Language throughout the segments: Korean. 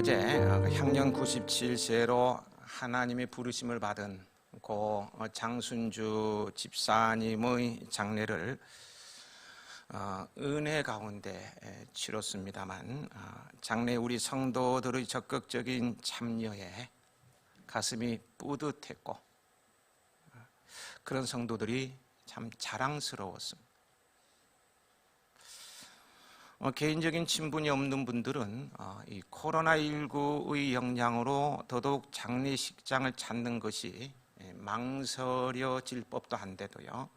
어제 향년 97세로 하나님의 부르심을 받은 고 장순주 집사님의 장례를 은혜 가운데 치렀습니다만, 장례 우리 성도들의 적극적인 참여에 가슴이 뿌듯했고 그런 성도들이 참 자랑스러웠습니다. 개인적인 친분이 없는 분들은 이 코로나19의 영향으로 더더욱 장례식장을 찾는 것이 망설여질 법도 한데도요,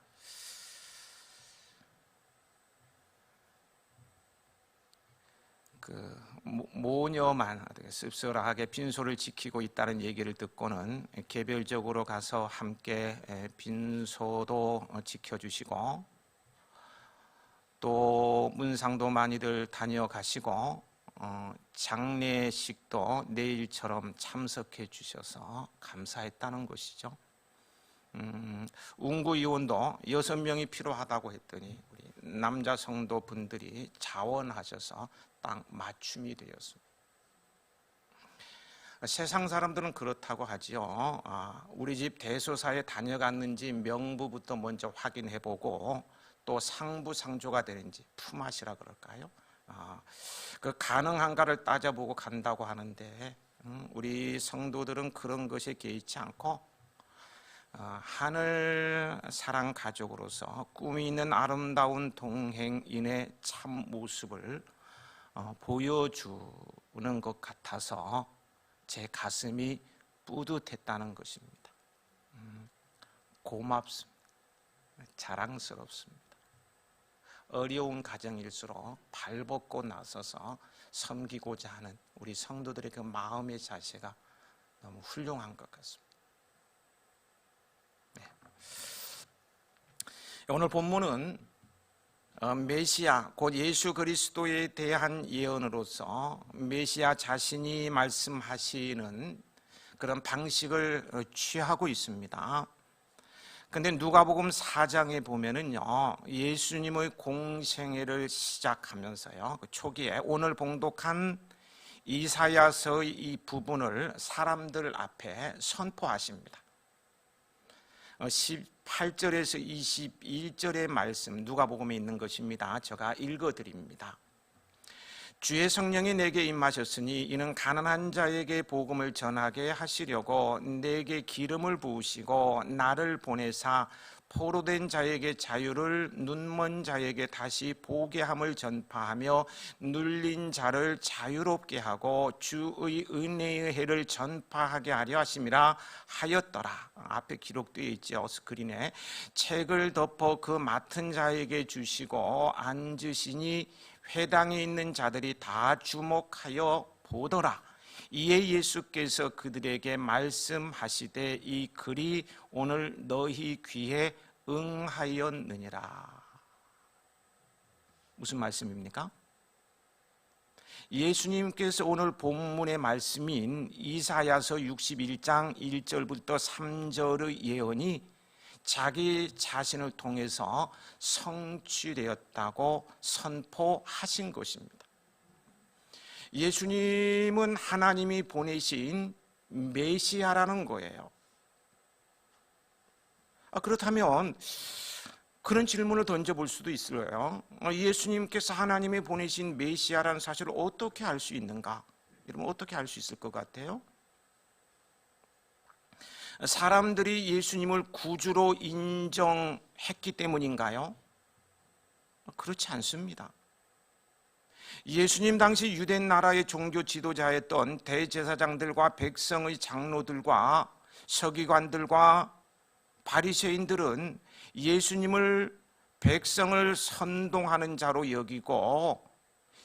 모녀만 씁쓸하게 빈소를 지키고 있다는 얘기를 듣고는 개별적으로 가서 함께 빈소도 지켜주시고, 또 문상도 많이들 다녀가시고 장례식도 내일처럼 참석해 주셔서 감사했다는 것이죠. 운구위원도 6명이 필요하다고 했더니 우리 남자 성도분들이 자원하셔서 딱 맞춤이 되었습니다. 세상 사람들은 그렇다고 하지요. 우리 집 대소사에 다녀갔는지 명부부터 먼저 확인해보고 또 상부상조가 되는지 품앗이라 그럴까요? 그 가능한가를 따져보고 간다고 하는데, 우리 성도들은 그런 것에 개의치 않고 하늘 사랑 가족으로서 꿈이 있는 아름다운 동행인의 참 모습을 보여주는 것 같아서 제 가슴이 뿌듯했다는 것입니다. 고맙습니다. 자랑스럽습니다. 어려운 가정일수록 발벗고 나서서 섬기고자 하는 우리 성도들의 그 마음의 자세가 너무 훌륭한 것 같습니다. 네. 오늘 본문은 메시아 곧 예수 그리스도에 대한 예언으로서 메시아 자신이 말씀하시는 그런 방식을 취하고 있습니다. 근데 누가복음 4장에 보면은요, 예수님의 공생애를 시작하면서요, 그 초기에 오늘 봉독한 이사야서의 이 부분을 사람들 앞에 선포하십니다. 18절에서 21절의 말씀, 누가복음에 있는 것입니다. 제가 읽어드립니다. 주의 성령이 내게 임하셨으니 이는 가난한 자에게 복음을 전하게 하시려고 내게 기름을 부으시고 나를 보내사 포로된 자에게 자유를, 눈먼 자에게 다시 보게 함을 전파하며 눌린 자를 자유롭게 하고 주의 은혜의 해를 전파하게 하려 하심이라 하였더라. 앞에 기록되어 있죠. 스크린에. 책을 덮어 그 맡은 자에게 주시고 앉으시니 회당에 있는 자들이 다 주목하여 보더라. 이에 예수께서 그들에게 말씀하시되 이 글이 오늘 너희 귀에 응하였느니라. 무슨 말씀입니까? 예수님께서 오늘 본문의 말씀인 이사야서 61장 1절부터 3절의 예언이 자기 자신을 통해서 성취되었다고 선포하신 것입니다. 예수님은 하나님이 보내신 메시아라는 거예요. 그렇다면 그런 질문을 던져볼 수도 있어요. 예수님께서 하나님이 보내신 메시아라는 사실을 어떻게 알 수 있는가? 여러분, 어떻게 알 수 있을 것 같아요? 사람들이 예수님을 구주로 인정했기 때문인가요? 그렇지 않습니다. 예수님 당시 유대 나라의 종교 지도자였던 대제사장들과 백성의 장로들과 서기관들과 바리새인들은 예수님을 백성을 선동하는 자로 여기고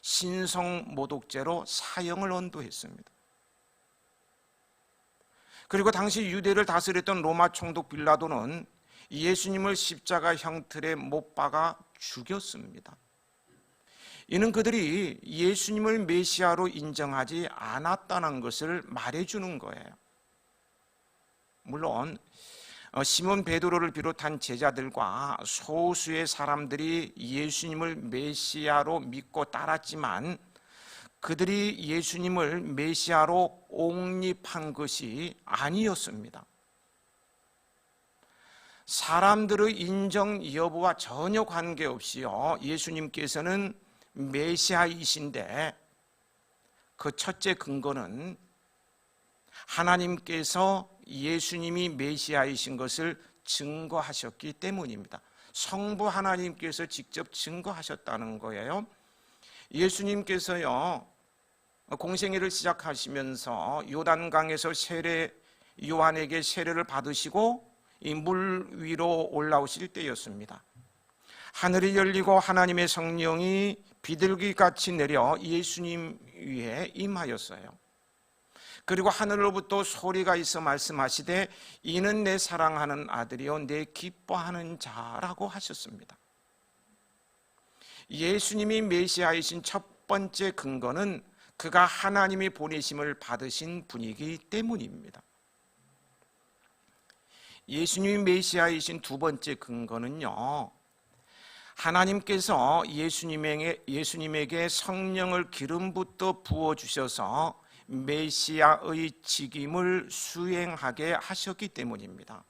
신성모독죄로 사형을 언도했습니다. 그리고 당시 유대를 다스렸던 로마 총독 빌라도는 예수님을 십자가 형틀에 못 박아 죽였습니다. 이는 그들이 예수님을 메시아로 인정하지 않았다는 것을 말해주는 거예요. 물론 시몬 베드로를 비롯한 제자들과 소수의 사람들이 예수님을 메시아로 믿고 따랐지만 그들이 예수님을 메시아로 옹립한 것이 아니었습니다. 사람들의 인정 여부와 전혀 관계없이요, 예수님께서는 메시아이신데 그 첫째 근거는 하나님께서 예수님이 메시아이신 것을 증거하셨기 때문입니다. 성부 하나님께서 직접 증거하셨다는 거예요. 예수님께서요, 공생애를 시작하시면서 요단강에서 요한에게 세례를 받으시고 이 물 위로 올라오실 때였습니다. 하늘이 열리고 하나님의 성령이 비둘기같이 내려 예수님 위에 임하였어요. 그리고 하늘로부터 소리가 있어 말씀하시되 이는 내 사랑하는 아들이요 내 기뻐하는 자라고 하셨습니다. 예수님이 메시아이신 첫 번째 근거는 그가 하나님이 보내심을 받으신 분이기 때문입니다. 예수님이 메시아이신 두 번째 근거는요, 하나님께서 예수님에게 성령을 기름부터 부어주셔서 메시아의 직임을 수행하게 하셨기 때문입니다.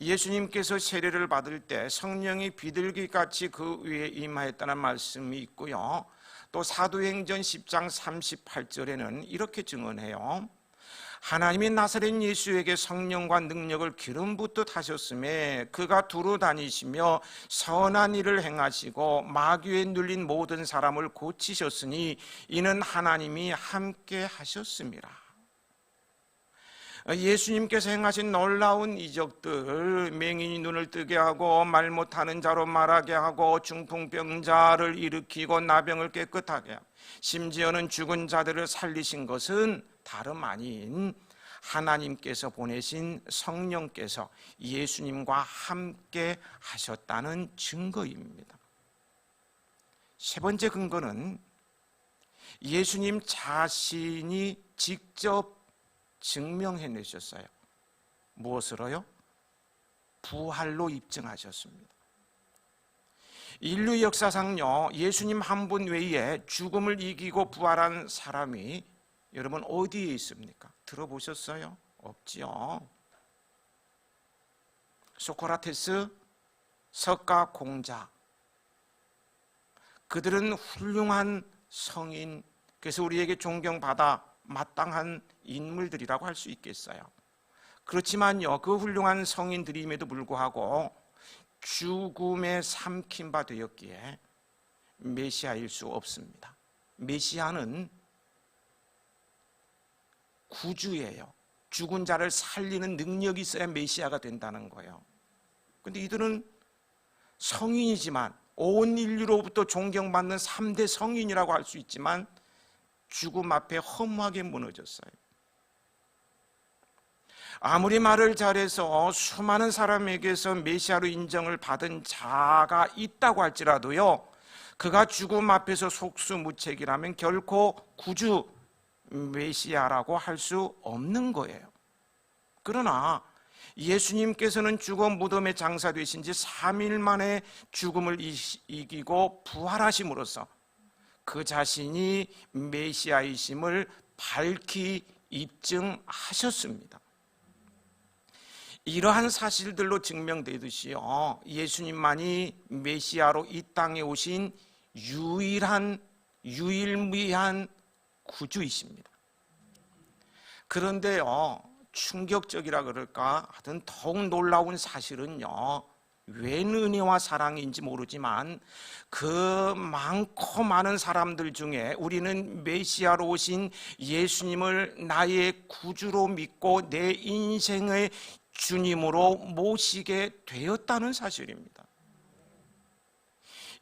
예수님께서 세례를 받을 때 성령이 비둘기같이 그 위에 임하였다는 말씀이 있고요, 또 사도행전 10장 38절에는 이렇게 증언해요. 하나님이 나사렛 예수에게 성령과 능력을 기름부터 타셨음에 그가 두루 다니시며 선한 일을 행하시고 마귀에 눌린 모든 사람을 고치셨으니 이는 하나님이 함께 하셨습니다. 예수님께서 행하신 놀라운 이적들, 맹인이 눈을 뜨게 하고 말 못하는 자로 말하게 하고 중풍병자를 일으키고 나병을 깨끗하게 하고 심지어는 죽은 자들을 살리신 것은 다름 아닌 하나님께서 보내신 성령께서 예수님과 함께 하셨다는 증거입니다. 세 번째 근거는 예수님 자신이 직접 증명해내셨어요. 무엇으로요? 부활로 입증하셨습니다. 인류 역사상요, 예수님 한 분 외에 죽음을 이기고 부활한 사람이 여러분 어디에 있습니까? 들어보셨어요? 없지요. 소크라테스, 석가 공자, 그들은 훌륭한 성인, 그래서 우리에게 존경받아 마땅한 인물들이라고 할 수 있겠어요. 그렇지만요, 그 훌륭한 성인들임에도 불구하고 죽음에 삼킨 바 되었기에 메시아일 수 없습니다. 메시아는 구주예요. 죽은 자를 살리는 능력이 있어야 메시아가 된다는 거예요. 그런데 이들은 성인이지만 온 인류로부터 존경받는 3대 성인이라고 할 수 있지만 죽음 앞에 허무하게 무너졌어요. 아무리 말을 잘해서 수많은 사람에게서 메시아로 인정을 받은 자가 있다고 할지라도요, 그가 죽음 앞에서 속수무책이라면 결코 구주 메시아라고 할 수 없는 거예요. 그러나 예수님께서는 죽어 무덤에 장사되신 지 3일 만에 죽음을 이기고 부활하심으로써 그 자신이 메시아이심을 밝히 입증하셨습니다. 이러한 사실들로 증명되듯이요, 예수님만이 메시아로 이 땅에 오신 유일무이한 구주이십니다. 그런데요, 충격적이라 그럴까 하여튼 더욱 놀라운 사실은요, 웬 은혜와 사랑인지 모르지만 그 많고 많은 사람들 중에 우리는 메시아로 오신 예수님을 나의 구주로 믿고 내 인생의 주님으로 모시게 되었다는 사실입니다.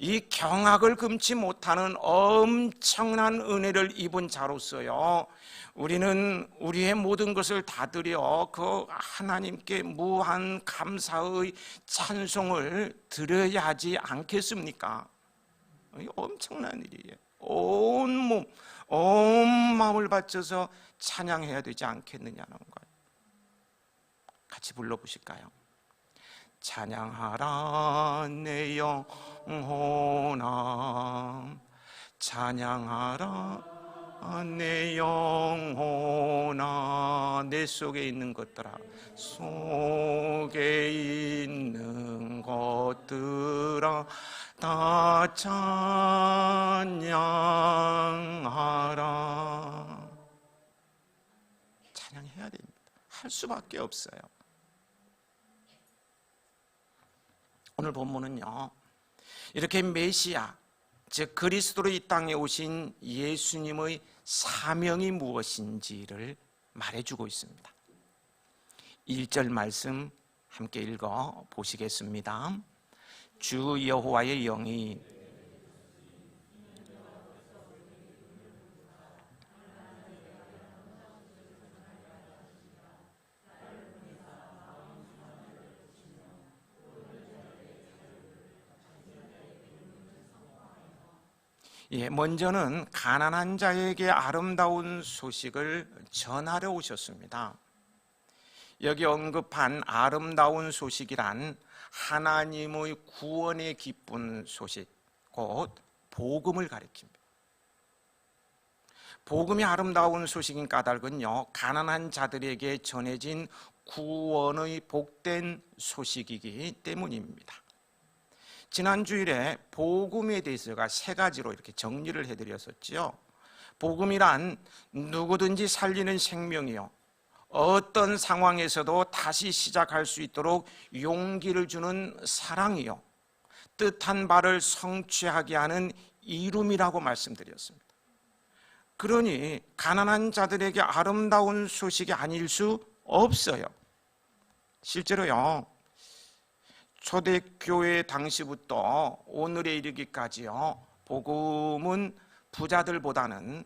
이 경악을 금치 못하는 엄청난 은혜를 입은 자로서요, 우리는 우리의 모든 것을 다 드려 그 하나님께 무한 감사의 찬송을 드려야 하지 않겠습니까? 엄청난 일이에요. 온 몸, 온 마음을 바쳐서 찬양해야 되지 않겠느냐는 거예요. 같이 불러보실까요? 찬양하라 내 영혼아, 찬양하라 내 영혼아, 내 속에 있는 것들아, 속에 있는 것들아 다 찬양하라. 찬양해야 됩니다. 할 수밖에 없어요. 오늘 본문은요, 이렇게 메시아, 즉 그리스도로 이 땅에 오신 예수님의 사명이 무엇인지를 말해주고 있습니다. 1절 말씀 함께 읽어 보시겠습니다. 주 여호와의 영이 먼저는 가난한 자에게 아름다운 소식을 전하러 오셨습니다. 여기 언급한 아름다운 소식이란 하나님의 구원의 기쁜 소식, 곧 복음을 가리킵니다. 복음이 아름다운 소식인 까닭은요, 가난한 자들에게 전해진 구원의 복된 소식이기 때문입니다. 지난 주일에 복음에 대해서가 세 가지로 이렇게 정리를 해드렸었죠. 복음이란 누구든지 살리는 생명이요, 어떤 상황에서도 다시 시작할 수 있도록 용기를 주는 사랑이요, 뜻한 바를 성취하게 하는 이룸이라고 말씀드렸습니다. 그러니 가난한 자들에게 아름다운 소식이 아닐 수 없어요. 실제로요, 초대교회 당시부터 오늘에 이르기까지요, 복음은 부자들보다는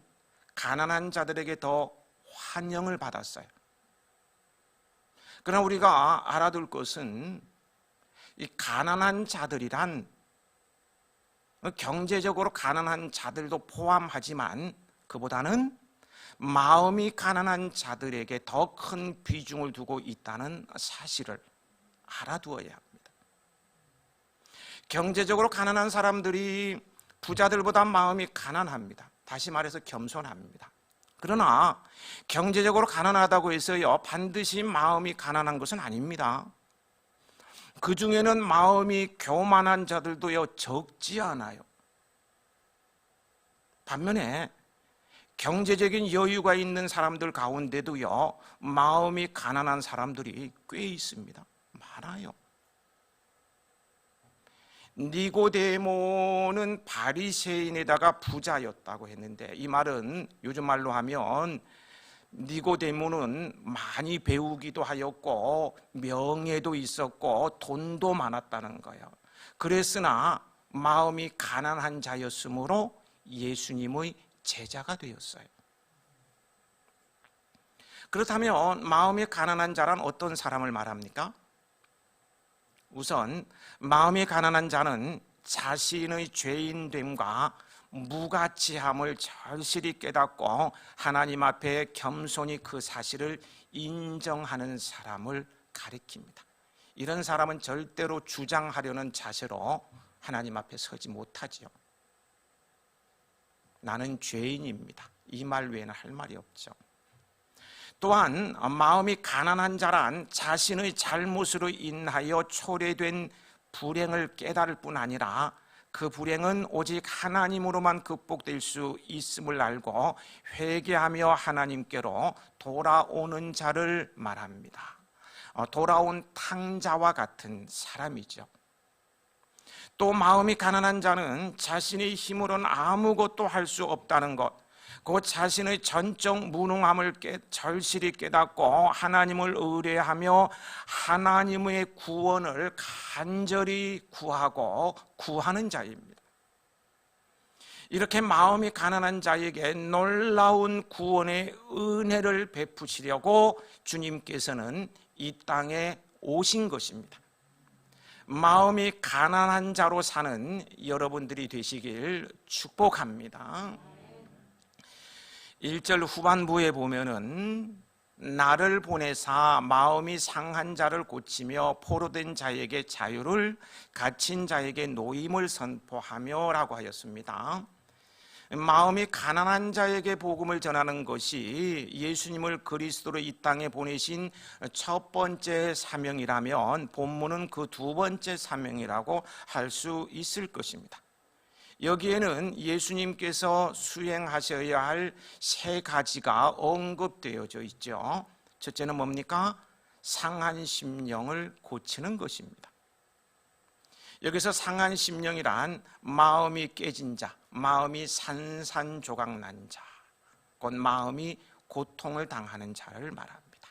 가난한 자들에게 더 환영을 받았어요. 그러나 우리가 알아둘 것은 이 가난한 자들이란 경제적으로 가난한 자들도 포함하지만 그보다는 마음이 가난한 자들에게 더 큰 비중을 두고 있다는 사실을 알아두어야 합니다. 경제적으로 가난한 사람들이 부자들보다 마음이 가난합니다. 다시 말해서 겸손합니다. 그러나 경제적으로 가난하다고 해서요, 반드시 마음이 가난한 것은 아닙니다. 그 중에는 마음이 교만한 자들도요, 적지 않아요. 반면에 경제적인 여유가 있는 사람들 가운데도요, 마음이 가난한 사람들이 꽤 있습니다. 많아요. 니고데모는 바리새인에다가 부자였다고 했는데, 이 말은 요즘 말로 하면 니고데모는 많이 배우기도 하였고 명예도 있었고 돈도 많았다는 거예요. 그랬으나 마음이 가난한 자였으므로 예수님의 제자가 되었어요. 그렇다면 마음이 가난한 자란 어떤 사람을 말합니까? 우선 마음이 가난한 자는 자신의 죄인됨과 무가치함을 절실히 깨닫고 하나님 앞에 겸손히 그 사실을 인정하는 사람을 가리킵니다. 이런 사람은 절대로 주장하려는 자세로 하나님 앞에 서지 못하지요. 나는 죄인입니다. 이 말 외에는 할 말이 없죠. 또한 마음이 가난한 자란 자신의 잘못으로 인하여 초래된 불행을 깨달을 뿐 아니라 그 불행은 오직 하나님으로만 극복될 수 있음을 알고 회개하며 하나님께로 돌아오는 자를 말합니다. 돌아온 탕자와 같은 사람이죠. 또 마음이 가난한 자는 자신의 힘으로는 아무것도 할 수 없다는 것, 그 자신의 전적 무능함을 절실히 깨닫고 하나님을 의뢰하며 하나님의 구원을 간절히 구하고 구하는 자입니다. 이렇게 마음이 가난한 자에게 놀라운 구원의 은혜를 베푸시려고 주님께서는 이 땅에 오신 것입니다. 마음이 가난한 자로 사는 여러분들이 되시길 축복합니다. 1절 후반부에 보면은 나를 보내사 마음이 상한 자를 고치며 포로된 자에게 자유를, 갇힌 자에게 노임을 선포하며 라고 하였습니다. 마음이 가난한 자에게 복음을 전하는 것이 예수님을 그리스도로 이 땅에 보내신 첫 번째 사명이라면 본문은 그 두 번째 사명이라고 할 수 있을 것입니다. 여기에는 예수님께서 수행하셔야 할 세 가지가 언급되어져 있죠. 첫째는 뭡니까? 상한 심령을 고치는 것입니다. 여기서 상한 심령이란 마음이 깨진 자, 마음이 산산조각 난 자, 곧 마음이 고통을 당하는 자를 말합니다.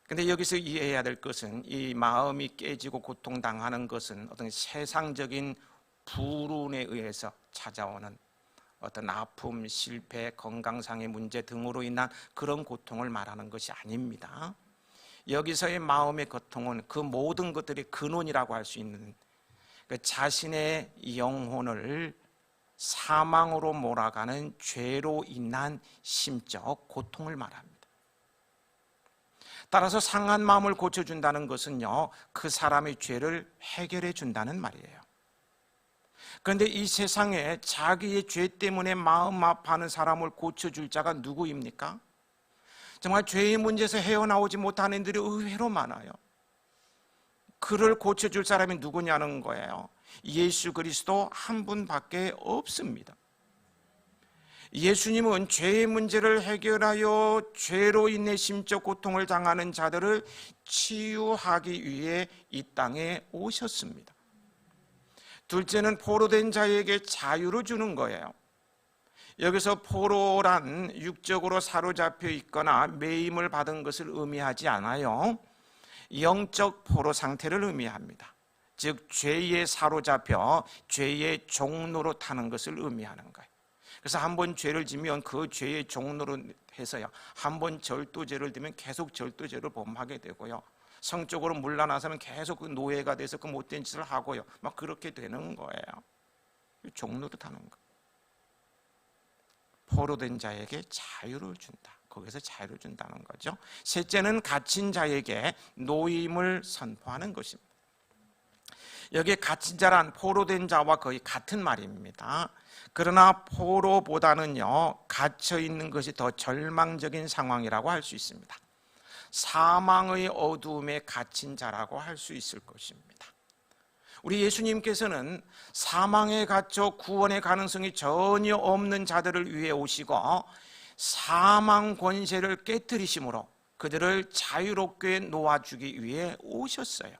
그런데 여기서 이해해야 될 것은 이 마음이 깨지고 고통당하는 것은 어떤 세상적인 불운에 의해서 찾아오는 어떤 아픔, 실패, 건강상의 문제 등으로 인한 그런 고통을 말하는 것이 아닙니다. 여기서의 마음의 고통은 그 모든 것들의 근원이라고 할 수 있는 그 자신의 영혼을 사망으로 몰아가는 죄로 인한 심적 고통을 말합니다. 따라서 상한 마음을 고쳐준다는 것은요, 그 사람의 죄를 해결해 준다는 말이에요. 그런데 이 세상에 자기의 죄 때문에 마음 아파하는 사람을 고쳐줄 자가 누구입니까? 정말 죄의 문제에서 헤어나오지 못하는 이들이 의외로 많아요. 그를 고쳐줄 사람이 누구냐는 거예요. 예수 그리스도 한 분밖에 없습니다. 예수님은 죄의 문제를 해결하여 죄로 인해 심적 고통을 당하는 자들을 치유하기 위해 이 땅에 오셨습니다. 둘째는 포로된 자에게 자유를 주는 거예요. 여기서 포로란 육적으로 사로잡혀 있거나 매임을 받은 것을 의미하지 않아요. 영적 포로 상태를 의미합니다. 즉 죄에 사로잡혀 죄의 종로로 타는 것을 의미하는 거예요. 그래서 한번 죄를 지면 그 죄의 종로로 해서요, 한번 절도죄를 지면 계속 절도죄를 범하게 되고요, 성적으로 물러나서면 계속 그 노예가 돼서 그 못된 짓을 하고요, 막 그렇게 되는 거예요. 종로로 타는 거. 포로된 자에게 자유를 준다. 거기서 자유를 준다는 거죠. 셋째는 갇힌 자에게 노임을 선포하는 것입니다. 여기 갇힌 자란 포로된 자와 거의 같은 말입니다. 그러나 포로보다는요, 갇혀 있는 것이 더 절망적인 상황이라고 할 수 있습니다. 사망의 어두움에 갇힌 자라고 할 수 있을 것입니다. 우리 예수님께서는 사망에 갇혀 구원의 가능성이 전혀 없는 자들을 위해 오시고 사망 권세를 깨뜨리심으로 그들을 자유롭게 놓아주기 위해 오셨어요.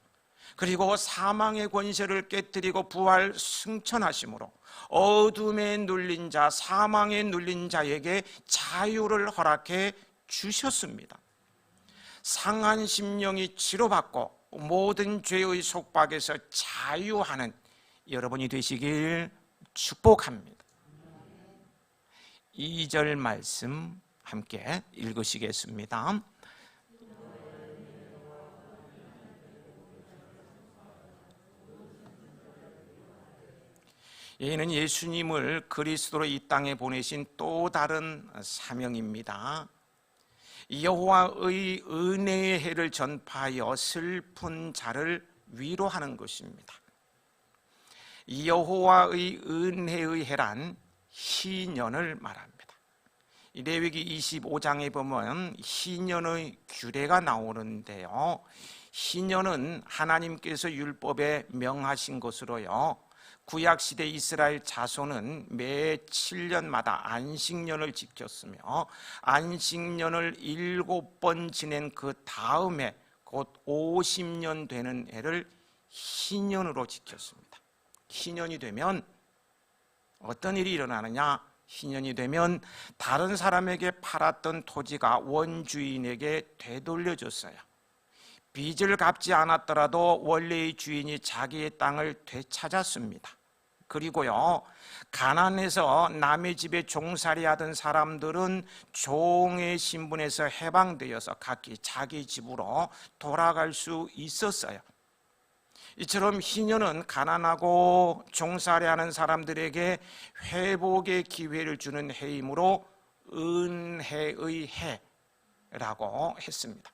그리고 사망의 권세를 깨뜨리고 부활 승천하심으로 어둠에 눌린 자, 사망에 눌린 자에게 자유를 허락해 주셨습니다. 상한 심령이 치료받고 모든 죄의 속박에서 자유하는 여러분이 되시길 축복합니다. 2절 말씀 함께 읽으시겠습니다. 이는 예수님을 그리스도로 이 땅에 보내신 또 다른 사명입니다. 여호와의 은혜의 해를 전파하여 슬픈 자를 위로하는 것입니다. 여호와의 은혜의 해란 희년을 말합니다. 레위기 25장에 보면 희년의 규례가 나오는데요, 희년은 하나님께서 율법에 명하신 것으로요, 구약시대 이스라엘 자손은 매 7년마다 안식년을 지켰으며 안식년을 7번 지낸 그 다음에 곧 50년 되는 해를 희년으로 지켰습니다. 희년이 되면 어떤 일이 일어나느냐? 희년이 되면 다른 사람에게 팔았던 토지가 원주인에게 되돌려졌어요. 빚을 갚지 않았더라도 원래의 주인이 자기의 땅을 되찾았습니다. 그리고요, 가난해서 남의 집에 종살이 하던 사람들은 종의 신분에서 해방되어서 각기 자기 집으로 돌아갈 수 있었어요. 이처럼 희년은 가난하고 종살이하는 사람들에게 회복의 기회를 주는 해이므로 은혜의 해라고 했습니다.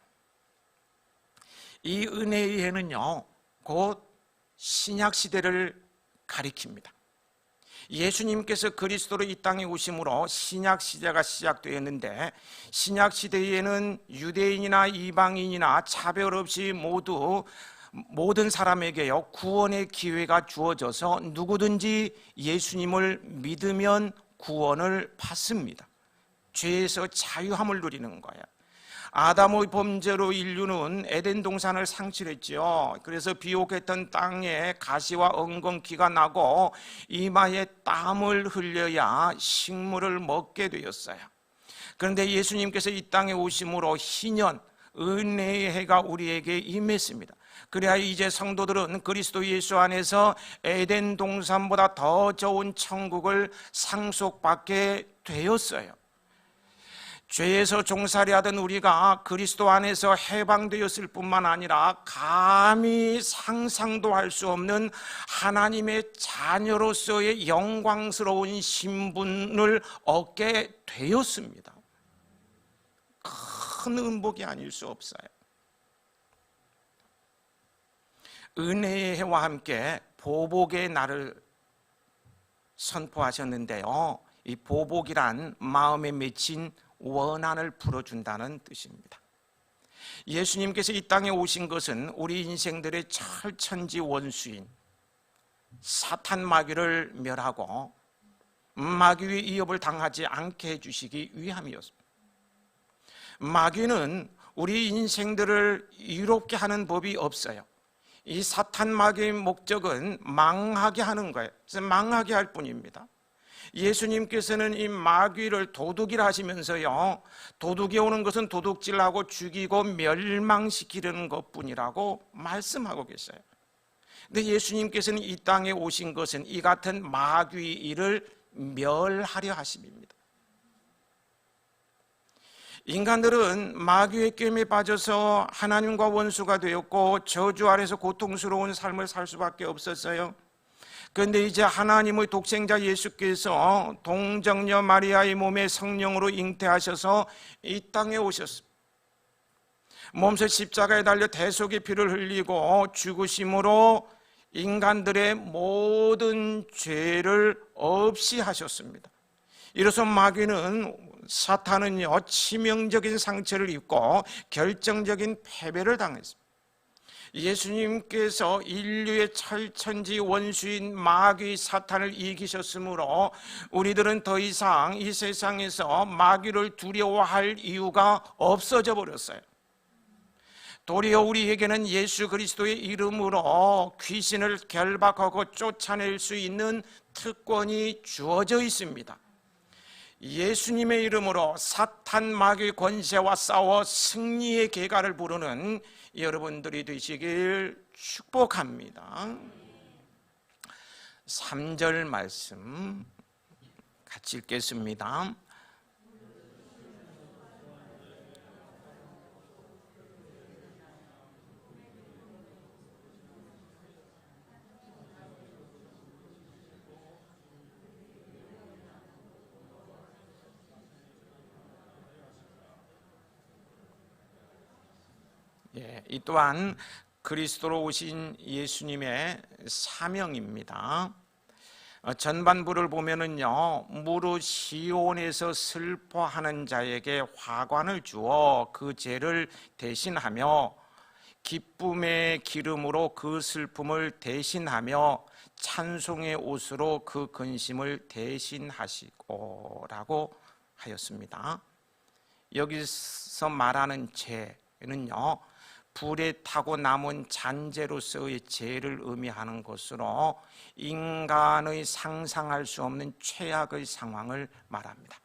이 은혜의 해는요, 곧 신약 시대를 가리킵니다. 예수님께서 그리스도로 이 땅에 오심으로 신약 시대가 시작되었는데, 신약 시대에는 유대인이나 이방인이나 차별 없이 모든 사람에게요 구원의 기회가 주어져서 누구든지 예수님을 믿으면 구원을 받습니다. 죄에서 자유함을 누리는 거예요. 아담의 범죄로 인류는 에덴 동산을 상실했죠. 그래서 비옥했던 땅에 가시와 엉겅퀴가 나고 이마에 땀을 흘려야 식물을 먹게 되었어요. 그런데 예수님께서 이 땅에 오심으로 희년 은혜의 해가 우리에게 임했습니다. 그래야 이제 성도들은 그리스도 예수 안에서 에덴 동산보다 더 좋은 천국을 상속받게 되었어요. 죄에서 종살이하던 우리가 그리스도 안에서 해방되었을 뿐만 아니라 감히 상상도 할 수 없는 하나님의 자녀로서의 영광스러운 신분을 얻게 되었습니다. 큰 은복이 아닐 수 없어요. 은혜의 해와 함께 보복의 날을 선포하셨는데요, 이 보복이란 마음에 맺힌 원한을 풀어준다는 뜻입니다. 예수님께서 이 땅에 오신 것은 우리 인생들의 철천지 원수인 사탄 마귀를 멸하고 마귀의 위협을 당하지 않게 해주시기 위함이었습니다. 마귀는 우리 인생들을 이롭게 하는 법이 없어요. 이 사탄 마귀의 목적은 망하게 하는 거예요. 그래서 망하게 할 뿐입니다. 예수님께서는 이 마귀를 도둑이라 하시면서요, 도둑이 오는 것은 도둑질하고 죽이고 멸망시키려는 것뿐이라고 말씀하고 계세요. 근데 예수님께서는 이 땅에 오신 것은 이 같은 마귀의 일을 멸하려 하심입니다. 인간들은 마귀의 꿰매에 빠져서 하나님과 원수가 되었고 저주 아래서 고통스러운 삶을 살 수밖에 없었어요. 그런데 이제 하나님의 독생자 예수께서 동정녀 마리아의 몸에 성령으로 잉태하셔서 이 땅에 오셨습니다. 몸소 십자가에 달려 대속의 피를 흘리고 죽으심으로 인간들의 모든 죄를 없이 하셨습니다. 이로써 마귀는, 사탄은요 치명적인 상처를 입고 결정적인 패배를 당했습니다. 예수님께서 인류의 철천지 원수인 마귀 사탄을 이기셨으므로 우리들은 더 이상 이 세상에서 마귀를 두려워할 이유가 없어져 버렸어요. 도리어 우리에게는 예수 그리스도의 이름으로 귀신을 결박하고 쫓아낼 수 있는 특권이 주어져 있습니다. 예수님의 이름으로 사탄 마귀 권세와 싸워 승리의 계가를 부르는 여러분들이 되시길 축복합니다. 3절 말씀 같이 읽겠습니다. 이 또한 그리스도로 오신 예수님의 사명입니다. 전반부를 보면은요, 무릇 시온에서 슬퍼하는 자에게 화관을 주어 그 죄를 대신하며 기쁨의 기름으로 그 슬픔을 대신하며 찬송의 옷으로 그 근심을 대신하시고라고 하였습니다. 여기서 말하는 죄는요, 불에 타고 남은 잔재로서의 죄를 의미하는 것으로 인간의 상상할 수 없는 최악의 상황을 말합니다.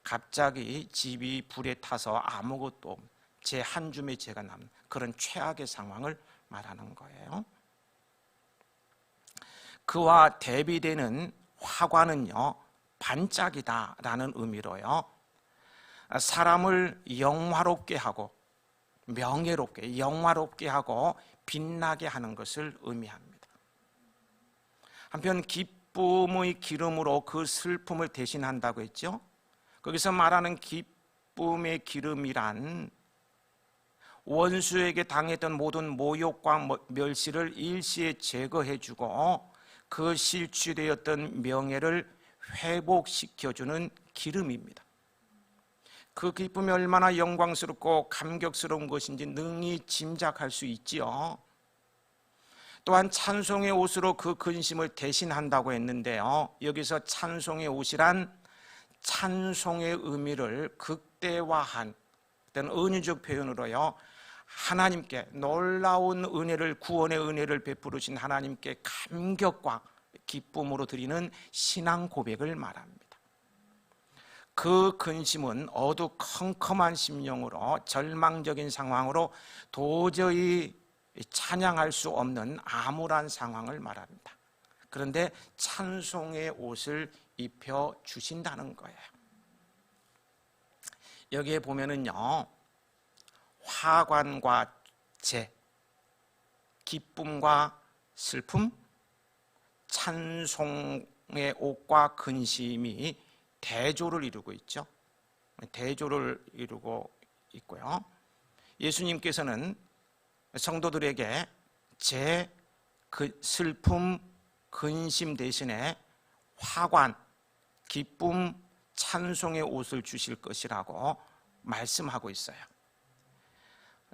갑자기 집이 불에 타서 아무것도 없는 제 한 줌의 죄가 남는 그런 최악의 상황을 말하는 거예요. 그와 대비되는 화관은요, 반짝이다라는 의미로요, 사람을 영화롭게 하고 명예롭게, 영화롭게 하고 빛나게 하는 것을 의미합니다. 한편 기쁨의 기름으로 그 슬픔을 대신한다고 했죠. 거기서 말하는 기쁨의 기름이란 원수에게 당했던 모든 모욕과 멸시를 일시에 제거해주고 그 실추되었던 명예를 회복시켜주는 기름입니다. 그 기쁨이 얼마나 영광스럽고 감격스러운 것인지 능히 짐작할 수 있지요. 또한 찬송의 옷으로 그 근심을 대신한다고 했는데요, 여기서 찬송의 옷이란 찬송의 의미를 극대화한 어떤 은유적 표현으로요, 하나님께 놀라운 은혜를, 구원의 은혜를 베푸르신 하나님께 감격과 기쁨으로 드리는 신앙 고백을 말합니다. 그 근심은 어두컴컴한 심령으로, 절망적인 상황으로 도저히 찬양할 수 없는 암울한 상황을 말합니다. 그런데 찬송의 옷을 입혀 주신다는 거예요. 여기에 보면은요, 화관과 재, 기쁨과 슬픔, 찬송의 옷과 근심이 대조를 이루고 있죠. 대조를 이루고 있고요. 예수님께서는 성도들에게 그 슬픔, 근심 대신에 화관, 기쁨, 찬송의 옷을 주실 것이라고 말씀하고 있어요.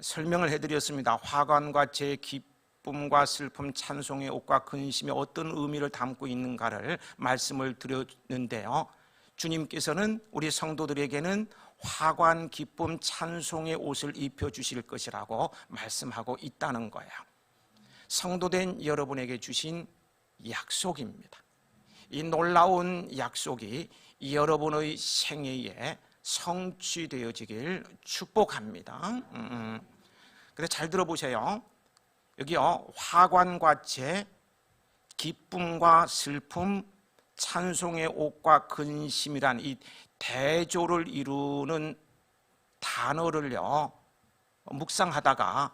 설명을 해드렸습니다. 화관과 제 기쁨과 슬픔, 찬송의 옷과 근심이 어떤 의미를 담고 있는가를 말씀을 드렸는데요, 주님께서는 우리 성도들에게는 화관, 기쁨, 찬송의 옷을 입혀주실 것이라고 말씀하고 있다는 거예요. 성도된 여러분에게 주신 약속입니다. 이 놀라운 약속이 여러분의 생애에 성취되어지길 축복합니다. 근데 잘 들어보세요. 여기요, 화관과 재, 기쁨과 슬픔, 찬송의 옷과 근심이란 이 대조를 이루는 단어를요, 묵상하다가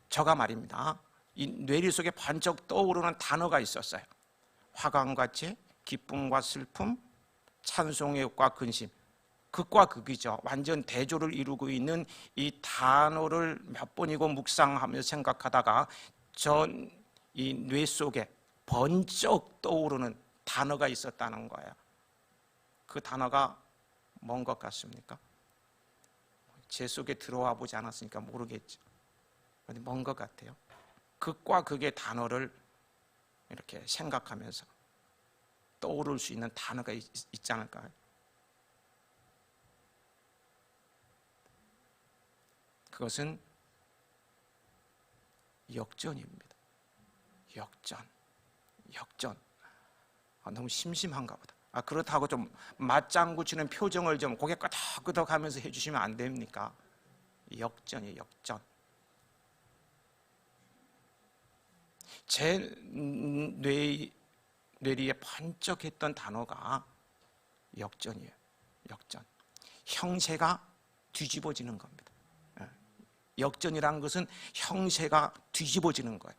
저가 말입니다, 이 뇌리 속에 번쩍 떠오르는 단어가 있었어요. 화관과 재, 기쁨과 슬픔, 찬송의 옷과 근심, 극과 극이죠. 완전 대조를 이루고 있는 이 단어를 몇 번이고 묵상하며 생각하다가 이 뇌 속에 번쩍 떠오르는 단어가 있었다는 거예요. 그 단어가 뭔 것 같습니까? 제 속에 들어와 보지 않았으니까 모르겠죠. 근데 뭔 것 같아요? 극과 극의 단어를 이렇게 생각하면서 떠오를 수 있는 단어가 있지 않을까요? 그것은 역전입니다. 역전. 너무 심심한가 보다. 그렇다고 좀 맞장구 치는 표정을 좀 고개 끄덕끄덕 하면서 해주시면 안 됩니까? 역전이에요, 역전. 제 뇌리에 번쩍했던 단어가 역전이에요. 역전. 형세가 뒤집어지는 겁니다. 역전이라는 것은 형세가 뒤집어지는 거예요.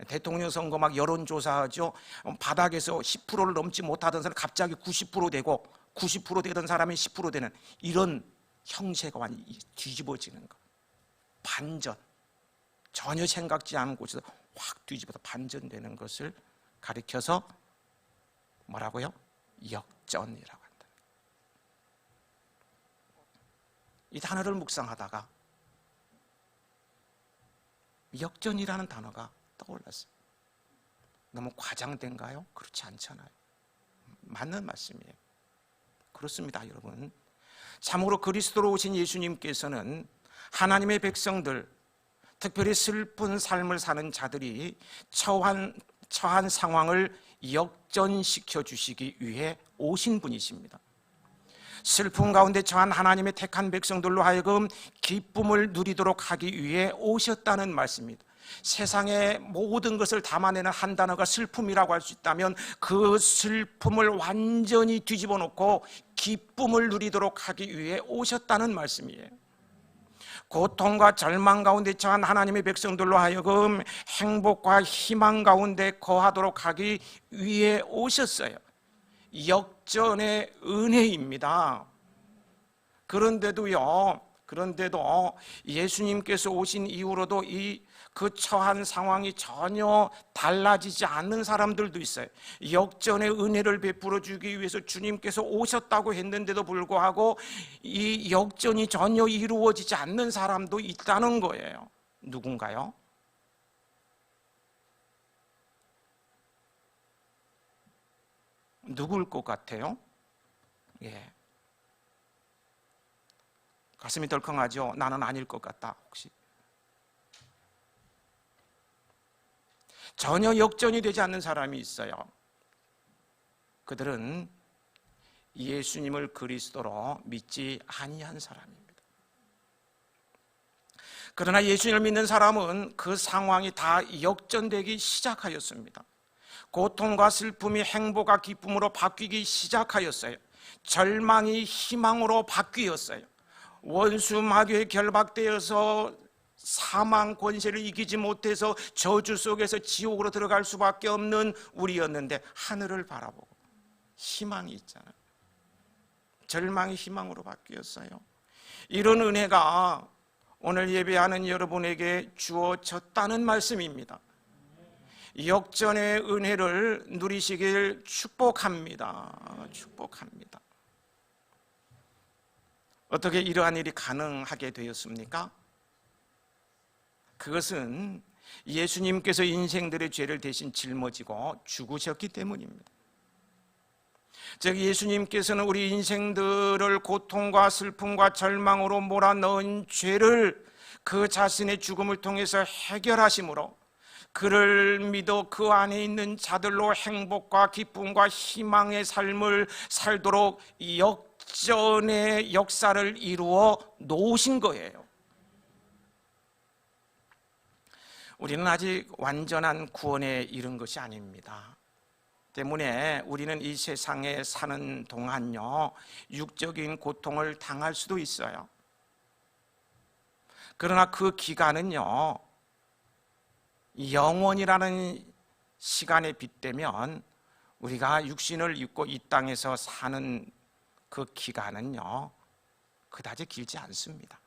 대통령 선거 막 여론조사하죠. 바닥에서 10%를 넘지 못하던 사람이 갑자기 90% 되고 90% 되던 사람이 10% 되는 이런 형세가 완전히 뒤집어지는 거. 반전. 전혀 생각지 않은 곳에서 확 뒤집어서 반전되는 것을 가리켜서 뭐라고요? 역전이라고 한다. 이 단어를 묵상하다가 역전이라는 단어가 떠올랐어요. 너무 과장된가요? 그렇지 않잖아요. 맞는 말씀이에요. 그렇습니다, 여러분. 참으로 그리스도로 오신 예수님께서는 하나님의 백성들, 특별히 슬픈 삶을 사는 자들이 처한 상황을 역전시켜 주시기 위해 오신 분이십니다. 슬픔 가운데 처한 하나님의 택한 백성들로 하여금 기쁨을 누리도록 하기 위해 오셨다는 말씀입니다. 세상의 모든 것을 담아내는 한 단어가 슬픔이라고 할 수 있다면 그 슬픔을 완전히 뒤집어 놓고 기쁨을 누리도록 하기 위해 오셨다는 말씀이에요. 고통과 절망 가운데 처한 하나님의 백성들로 하여금 행복과 희망 가운데 거하도록 하기 위해 오셨어요. 역전의 은혜입니다. 그런데도요, 그런데도 예수님께서 오신 이후로도 그 처한 상황이 전혀 달라지지 않는 사람들도 있어요. 역전의 은혜를 베풀어 주기 위해서 주님께서 오셨다고 했는데도 불구하고 이 역전이 전혀 이루어지지 않는 사람도 있다는 거예요. 누군가요? 누굴 것 같아요? 예. 가슴이 덜컹하죠? 나는 아닐 것 같다. 혹시 전혀 역전이 되지 않는 사람이 있어요. 그들은 예수님을 그리스도로 믿지 아니한 사람입니다. 그러나 예수님을 믿는 사람은 그 상황이 다 역전되기 시작하였습니다. 고통과 슬픔이 행복과 기쁨으로 바뀌기 시작하였어요. 절망이 희망으로 바뀌었어요. 원수 마귀에 결박되어서 사망 권세를 이기지 못해서 저주 속에서 지옥으로 들어갈 수밖에 없는 우리였는데 하늘을 바라보고 희망이 있잖아요. 절망이 희망으로 바뀌었어요. 이런 은혜가 오늘 예배하는 여러분에게 주어졌다는 말씀입니다. 역전의 은혜를 누리시길 축복합니다. 축복합니다. 어떻게 이러한 일이 가능하게 되었습니까? 그것은 예수님께서 인생들의 죄를 대신 짊어지고 죽으셨기 때문입니다. 즉 예수님께서는 우리 인생들을 고통과 슬픔과 절망으로 몰아넣은 죄를 그 자신의 죽음을 통해서 해결하심으로 그를 믿어 그 안에 있는 자들로 행복과 기쁨과 희망의 삶을 살도록 역전의 역사를 이루어 놓으신 거예요. 우리는 아직 완전한 구원에 이른 것이 아닙니다. 때문에 우리는 이 세상에 사는 동안요 육적인 고통을 당할 수도 있어요. 그러나 그 기간은요 영원이라는 시간에 빗대면 우리가 육신을 입고 이 땅에서 사는 그 기간은요 그다지 길지 않습니다.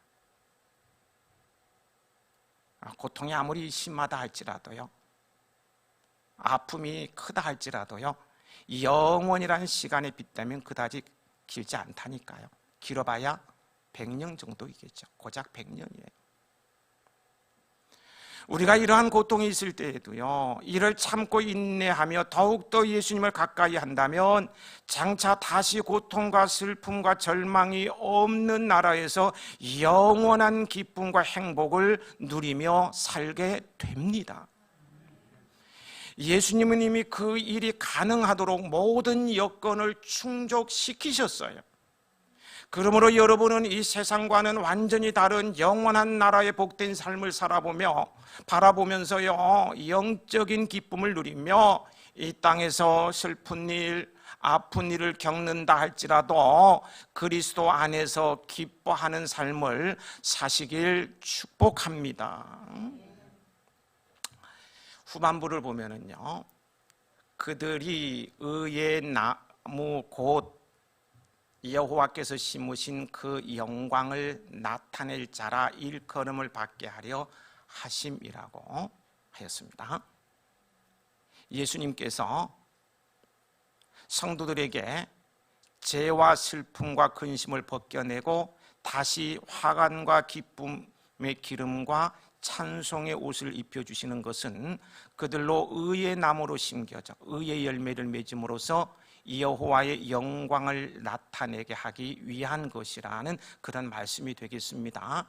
고통이 아무리 심하다 할지라도요, 아픔이 크다 할지라도요, 영원이라는 시간에 빗대면 그다지 길지 않다니까요. 길어봐야 100년 정도이겠죠. 고작 100년이에요. 우리가 이러한 고통이 있을 때에도요 이를 참고 인내하며 더욱더 예수님을 가까이 한다면 장차 다시 고통과 슬픔과 절망이 없는 나라에서 영원한 기쁨과 행복을 누리며 살게 됩니다. 예수님은 이미 그 일이 가능하도록 모든 여건을 충족시키셨어요. 그러므로 여러분은 이 세상과는 완전히 다른 영원한 나라의 복된 삶을 바라보면서요 영적인 기쁨을 누리며 이 땅에서 슬픈 일, 아픈 일을 겪는다 할지라도 그리스도 안에서 기뻐하는 삶을 사시길 축복합니다. 후반부를 보면은요 그들이 의의 나무 곧 여호와께서 심으신 그 영광을 나타낼 자라 일컬음을 받게 하려 하심이라고 하였습니다. 예수님께서 성도들에게 죄와 슬픔과 근심을 벗겨내고 다시 화관과 기쁨의 기름과 찬송의 옷을 입혀주시는 것은 그들로 의의 나무로 심겨져 의의 열매를 맺음으로써 여호와의 영광을 나타내게 하기 위한 것이라는 그런 말씀이 되겠습니다.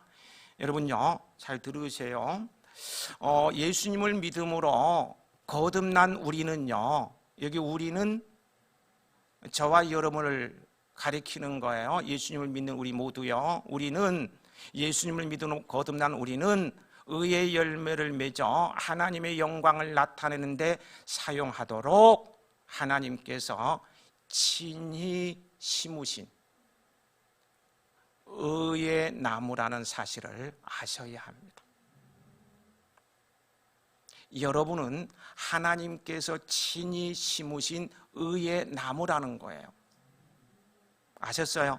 여러분요 잘 들으세요. 예수님을 믿음으로 거듭난 우리는요, 여기 우리는 저와 여러분을 가리키는 거예요. 예수님을 믿는 우리 모두요, 우리는 예수님을 믿음 거듭난 우리는 의의 열매를 맺어 하나님의 영광을 나타내는데 사용하도록 하나님께서 친히 심으신 의의 나무라는 사실을 아셔야 합니다. 여러분은 하나님께서 친히 심으신 의의 나무라는 거예요. 아셨어요?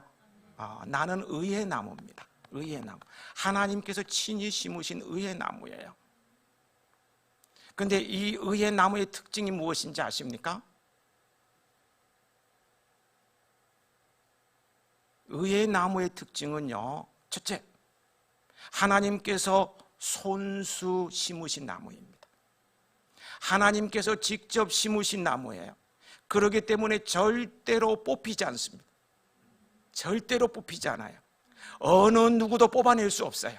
나는 의의 나무입니다. 의의 나무. 하나님께서 친히 심으신 의의 나무예요. 그런데 이 의의 나무의 특징이 무엇인지 아십니까? 의의 나무의 특징은요, 첫째, 하나님께서 손수 심으신 나무입니다. 하나님께서 직접 심으신 나무예요. 그렇기 때문에 절대로 뽑히지 않습니다. 절대로 뽑히지 않아요. 어느 누구도 뽑아낼 수 없어요.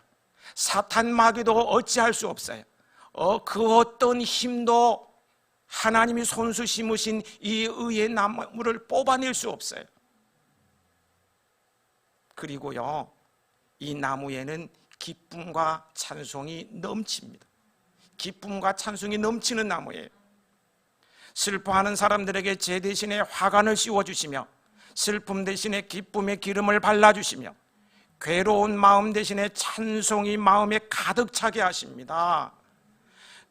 사탄 마귀도 어찌할 수 없어요. 그 어떤 힘도 하나님이 손수 심으신 이 의의 나무를 뽑아낼 수 없어요. 그리고요, 이 나무에는 기쁨과 찬송이 넘칩니다. 기쁨과 찬송이 넘치는 나무예요. 슬퍼하는 사람들에게 제 대신에 화관을 씌워주시며, 슬픔 대신에 기쁨의 기름을 발라주시며, 괴로운 마음 대신에 찬송이 마음에 가득 차게 하십니다.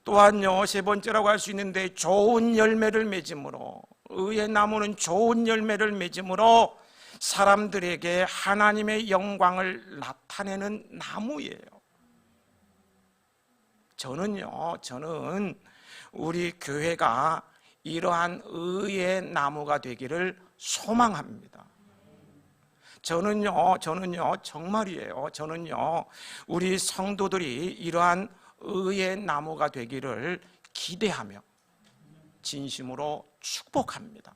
또한요, 세 번째라고 할 수 있는데, 좋은 열매를 맺음으로, 의의 나무는 좋은 열매를 맺음으로 사람들에게 하나님의 영광을 나타내는 나무예요. 저는 우리 교회가 이러한 의의 나무가 되기를 소망합니다. 저는요, 정말이에요. 저는요, 우리 성도들이 이러한 의의 나무가 되기를 기대하며 진심으로 축복합니다.